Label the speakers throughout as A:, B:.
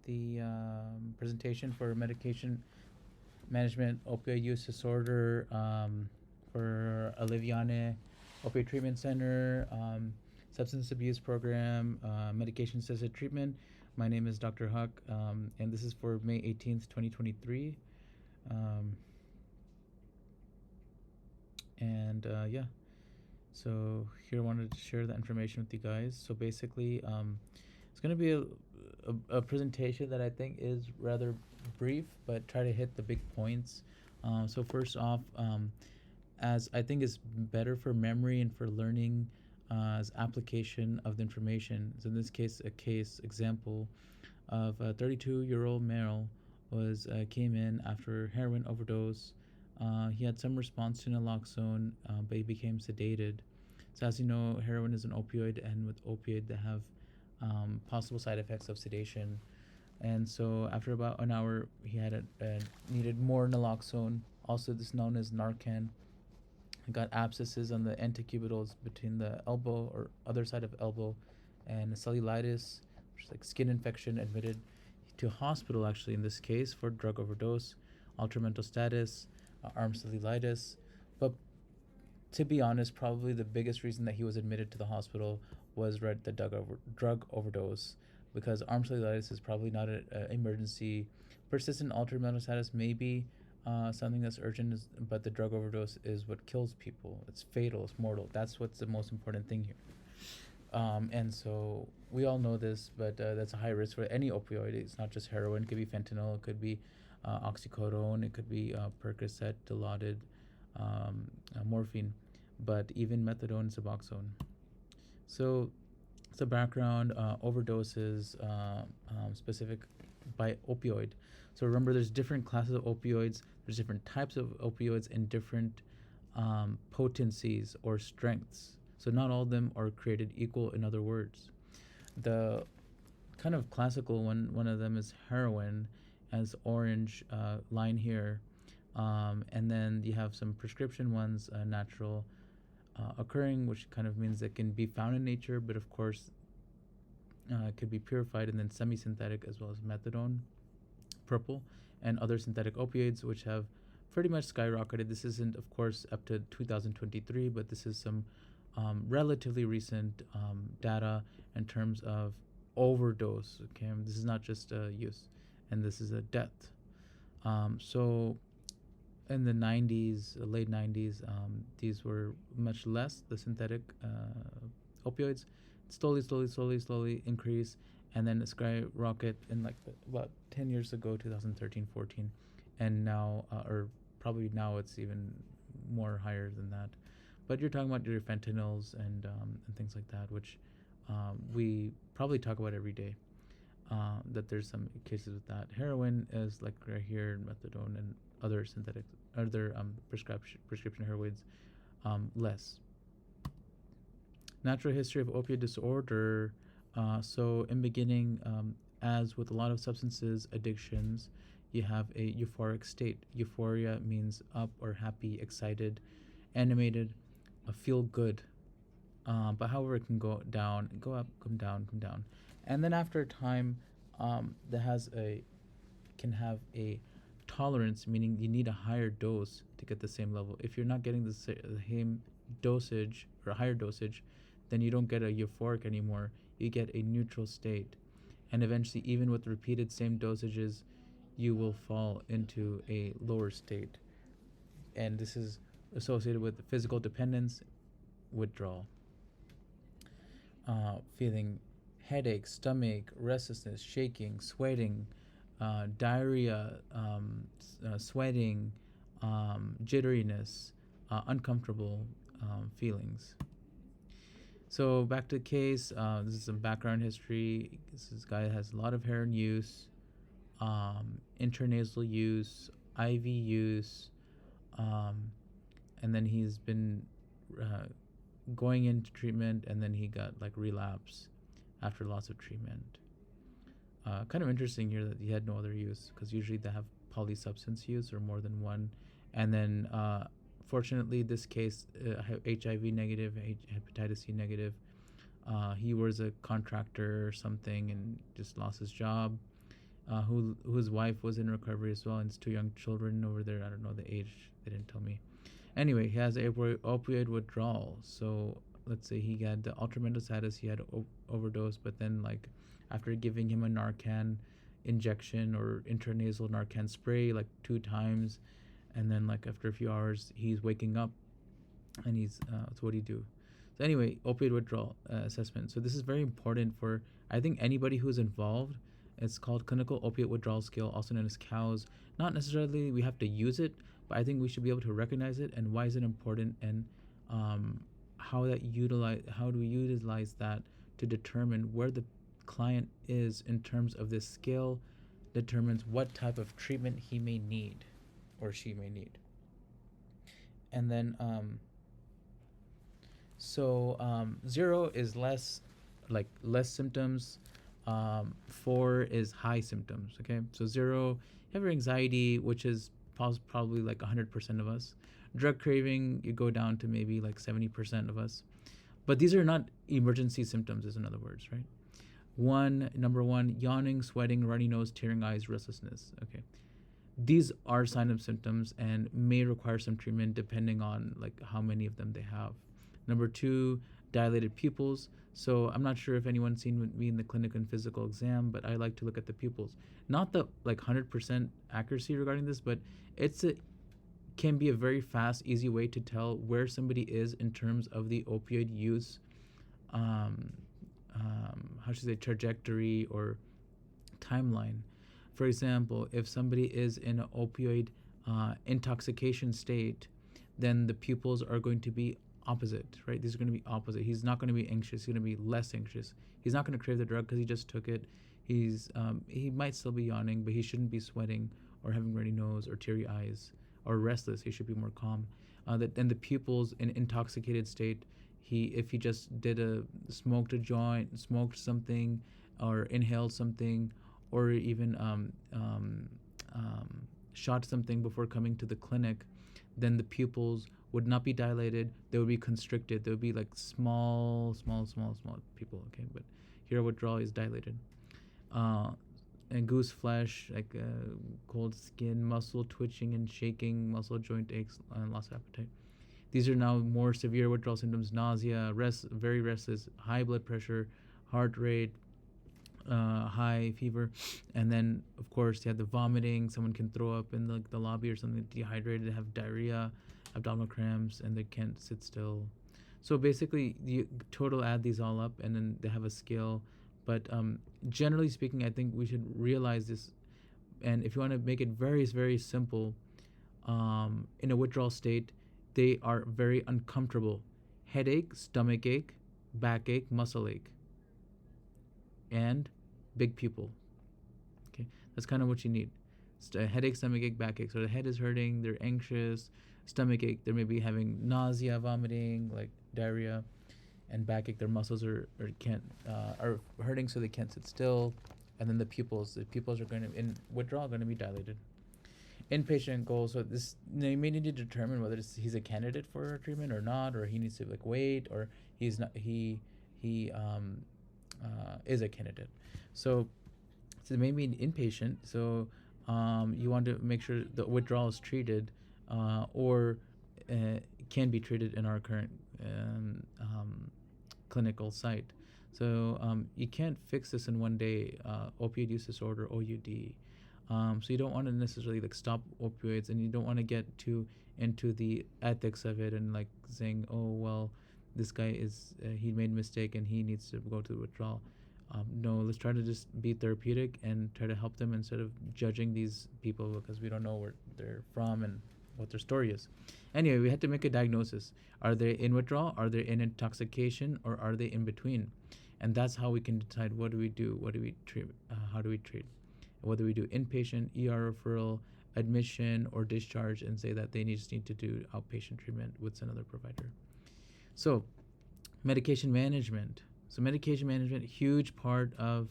A: the presentation for medication management opioid use disorder for Aliviane Opioid Treatment Center, substance abuse program, medication assisted treatment. My name is Dr. Haque, and this is for May 18th, 2023. Yeah, so here I wanted to share that information with you guys. So basically, it's going to be a presentation that I think is rather brief, but try to hit the big points. So first off, as I think is better for memory and for learning as application of the information. So in this case, a case example of a 32-year-old male was came in after heroin overdose. He had some response to naloxone, but he became sedated. So as you know, heroin is an opioid, and with opioid, they have possible side effects of sedation. And so after about an hour, he had needed more naloxone. Also, this is known as Narcan. He got abscesses on the anticubitals between the elbow or other side of elbow, and cellulitis, which is like skin infection. Admitted to hospital actually in this case for drug overdose, altered mental status, arm cellulitis. But to be honest, probably the biggest reason that he was admitted to the hospital was the drug overdose, because arm cellulitis is probably not an emergency. Persistent altered mental status may be something that's urgent, but the drug overdose is what kills people. It's fatal, it's mortal. That's what's the most important thing here. And so we all know this, but that's a high risk for any opioid. It's not just heroin. It could be fentanyl. It could be oxycodone. It could be Percocet, Dilaudid, morphine, but even methadone and Suboxone. So the background, overdoses specific by opioid. So remember, there's different classes of opioids. There's different types of opioids and different potencies or strengths. So not all of them are created equal. In other words, the kind of classical one of them is heroin, as orange line here, and then you have some prescription ones, natural occurring, which kind of means it can be found in nature, but of course it could be purified, and then semi-synthetic as well as methadone, purple, and other synthetic opioids, which have pretty much skyrocketed. This isn't, of course, up to 2023, but this is some relatively recent data in terms of overdose. Okay, this is not just use, and this is a death. So in the 90s, late 90s, these were much less, the synthetic opioids. Slowly increase, and then skyrocket in like about 10 years ago, 2013, 14, and now, or probably now it's even more higher than that. But you're talking about your fentanyls and things like that, which we probably talk about every day. That there's some cases with that. Heroin is like right here, methadone and other prescription heroids, less. Natural history of opioid disorder. So in beginning, as with a lot of substances addictions, you have a euphoric state. Euphoria means up or happy, excited, animated, feel good. But however, it can go down, go up, come down. And then after a time, that can have a tolerance, meaning you need a higher dose to get the same level. If you're not getting the same dosage or a higher dosage, then you don't get a euphoric anymore. You get a neutral state. And eventually, even with repeated same dosages, you will fall into a lower state. And this is associated with physical dependence, withdrawal. Feeling headache, stomach, restlessness, shaking, sweating, diarrhea, sweating, jitteriness, uncomfortable feelings. So back to the case. This is some background history. This guy has a lot of heroin use, intranasal use, IV use, and then he's been going into treatment, and then he got like relapse after lots of treatment. Kind of interesting here that he had no other use, because usually they have polysubstance use or more than one. And then fortunately, this case, HIV negative, hepatitis C negative. He was a contractor or something and just lost his job. whose wife was in recovery as well, and his two young children over there. I don't know the age; they didn't tell me. Anyway, he has opioid withdrawal. So let's say he had the ultramental status, he had overdose, but then like after giving him a Narcan injection or intranasal Narcan spray like 2 times, and then like after a few hours he's waking up, and he's so what do you do? So anyway, opioid withdrawal assessment. So this is very important for, I think, anybody who's involved. It's called clinical opiate withdrawal scale, also known as COWS. Not necessarily we have to use it, but I think we should be able to recognize it and why is it important, and how do we utilize that to determine where the client is in terms of this scale determines what type of treatment he may need or she may need. And then 0 is less symptoms. 4 is high symptoms. Okay, so 0, you have your anxiety, which is probably like 100% of us. Drug craving, you go down to maybe like 70% of us. But these are not emergency symptoms, is in other words, right? Number 1, yawning, sweating, runny nose, tearing eyes, restlessness. Okay, these are sign of symptoms and may require some treatment depending on like how many of them they have. Number 2, dilated pupils. So I'm not sure if anyone's seen me in the clinic and physical exam, but I like to look at the pupils. Not the like 100% accuracy regarding this, but can be a very fast, easy way to tell where somebody is in terms of the opioid use, trajectory or timeline. For example, if somebody is in an opioid intoxication state, then the pupils are going to be opposite, right? These are going to be opposite. He's not going to be anxious. He's going to be less anxious. He's not going to crave the drug because he just took it. He might still be yawning, but he shouldn't be sweating or having runny nose or teary eyes or restless. He should be more calm. And the pupils in intoxicated state, if he just smoked a joint, smoked something, or inhaled something, or even shot something before coming to the clinic, then the pupils would not be dilated. They would be constricted. They would be like small pupil. Okay, but here withdrawal is dilated. And goose flesh, like cold skin, muscle twitching and shaking, muscle joint aches, and loss of appetite. These are now more severe withdrawal symptoms: nausea, very restless, high blood pressure, heart rate, high fever, and then of course you have the vomiting. Someone can throw up in the lobby or something, dehydrated, have diarrhea, abdominal cramps, and they can't sit still. So basically, you total add these all up, and then they have a scale. But generally speaking, I think we should realize this. And if you want to make it very, very simple, in a withdrawal state, they are very uncomfortable. Headache, stomach ache, backache, muscle ache, and big pupil. Okay, that's kind of what you need. Headache, stomach ache, backache. So the head is hurting, they're anxious. Stomach ache, they may be having nausea, vomiting, like diarrhea, and backache. Their muscles are hurting, so they can't sit still. And then the pupils are going to in withdrawal going to be dilated. Inpatient goals. So this, you may need to determine whether he's a candidate for treatment or not, or he needs to like wait, or he's not. He is a candidate. So maybe inpatient. So you want to make sure the withdrawal is treated, or can be treated in our current clinical site. So you can't fix this in one day. Opioid use disorder, OUD. So you don't want to necessarily like stop opioids, and you don't want to get too into the ethics of it and like saying, oh well, this guy is he made a mistake and he needs to go to the withdrawal. No, let's try to just be therapeutic and try to help them instead of judging these people because we don't know where they're from and what their story is. Anyway, we had to make a diagnosis. Are they in withdrawal? Are they in intoxication? Or are they in between? And that's how we can decide what do we do, what do we treat, how do we treat. Whether we do inpatient, ER referral, admission, or discharge, and say that they just need to do outpatient treatment with another provider. So, medication management. So medication management, huge part of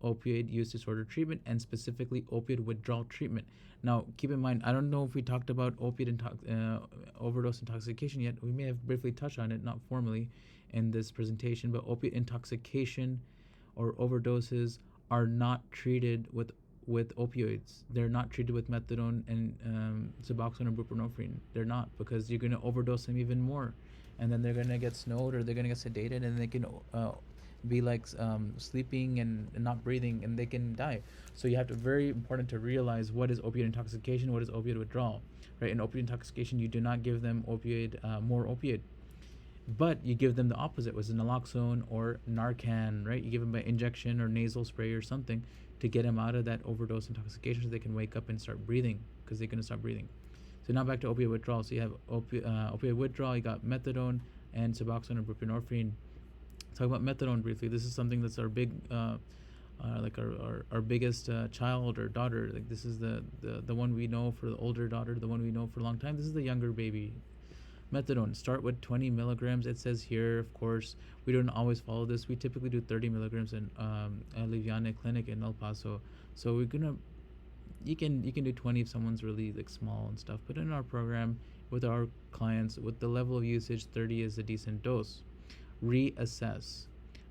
A: opioid use disorder treatment, and specifically opioid withdrawal treatment. Now, keep in mind, I don't know if we talked about opioid overdose intoxication yet. We may have briefly touched on it, not formally in this presentation, but opioid intoxication or overdoses are not treated with with opioids. They're not treated with methadone and Suboxone or buprenorphine. They're not, because you're going to overdose them even more, and then they're going to get snowed or they're going to get sedated, and they can be like sleeping and not breathing, and they can die. So you have to, very important to realize what is opioid intoxication, what is opioid withdrawal, right? In opioid intoxication, you do not give them more opioid, but you give them the opposite, which is naloxone or Narcan, right? You give them by injection or nasal spray or something to get them out of that overdose intoxication so they can wake up and start breathing, because they're going to stop breathing. So now back to opioid withdrawal. So you have opioid withdrawal, you got methadone and Suboxone and buprenorphine. Talk about methadone briefly. This is something that's our big, like our biggest child or daughter. Like this is the one we know for the older daughter, the one we know for a long time. This is the younger baby. Methadone, start with 20 milligrams. It says here, of course, we don't always follow this. We typically do 30 milligrams in Liviana Clinic in El Paso. So we're gonna, you can do 20 if someone's really like small and stuff. But in our program, with our clients, with the level of usage, 30 is a decent dose. Reassess.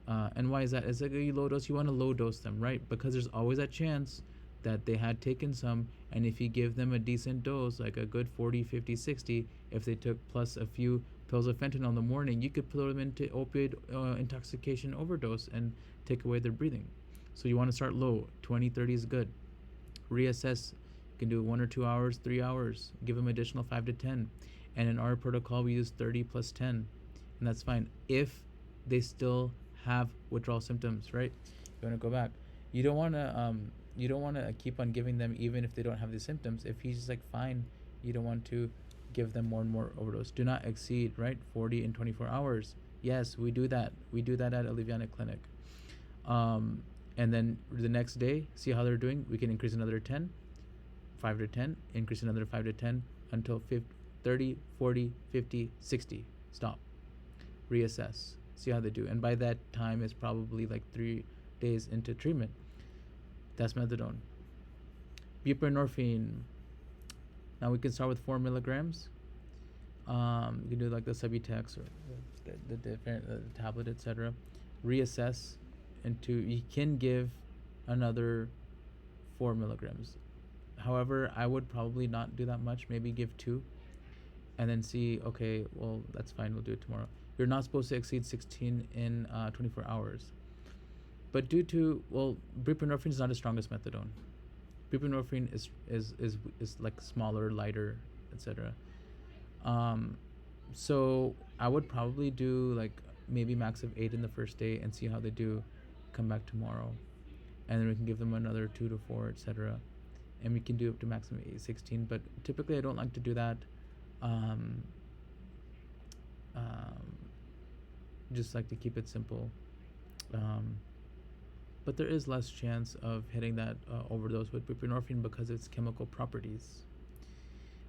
A: And why is that? It's like a low dose. You want to low dose them, right? Because there's always that chance that they had taken some, and if you give them a decent dose, like a good 40, 50, 60, if they took plus a few pills of fentanyl in the morning, you could put them into opioid intoxication overdose and take away their breathing. So you want to start low. 20, 30 is good. Reassess. You can do 1 or 2 hours, 3 hours. Give them additional 5 to 10. And in our protocol, we use 30 plus 10. And that's fine if they still have withdrawal symptoms, right? You want to go back. You don't want to keep on giving them even if they don't have the symptoms. If he's just like fine, you don't want to give them more and more overdose. Do not exceed, right? 40 in 24 hours. Yes, we do that. We do that at Liviana Clinic. And then the next day, see how they're doing. We can increase another 10, 5 to 10, increase another 5 to 10 until 30, 40, 50, 60. Stop. Reassess. See how they do. And by that time, it's probably like 3 days into treatment. That's methadone. Buprenorphine. Now we can start with 4 milligrams. You can do like the Subutex or the different tablet, etc. Reassess into, you can give another 4 milligrams. However, I would probably not do that much. Maybe give 2, and then see. Okay, well that's fine. We'll do it tomorrow. You're not supposed to exceed 16 in 24 hours. But due to, well, buprenorphine is not as strong as methadone. Buprenorphine is like smaller, lighter, etc. So I would probably do like maybe max of 8 in the first day and see how they do. Come back tomorrow, and then we can give them another 2 to 4, etc. And we can do up to maximum 16. But typically, I don't like to do that. Just like to keep it simple. But there is less chance of hitting that overdose with buprenorphine because of its chemical properties.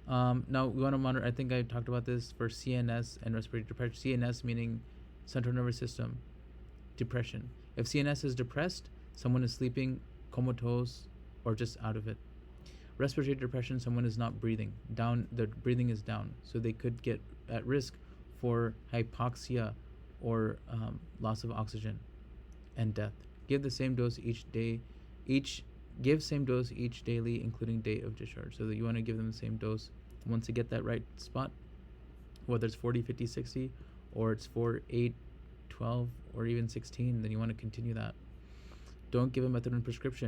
A: Now we want to monitor, I think I talked about this for CNS and respiratory depression. CNS meaning central nervous system depression. If CNS is depressed, someone is sleeping, comatose, or just out of it. Respiratory depression, someone is not breathing. Down, their breathing is down. So they could get at risk for hypoxia or loss of oxygen and death. Give the same dose each day. Give same dose each daily, including date of discharge. So that you want to give them the same dose. Once you get that right spot, whether it's 40, 50, 60, or it's 4, 8, 12, or even 16, then you want to continue that. Don't give a methadone prescription.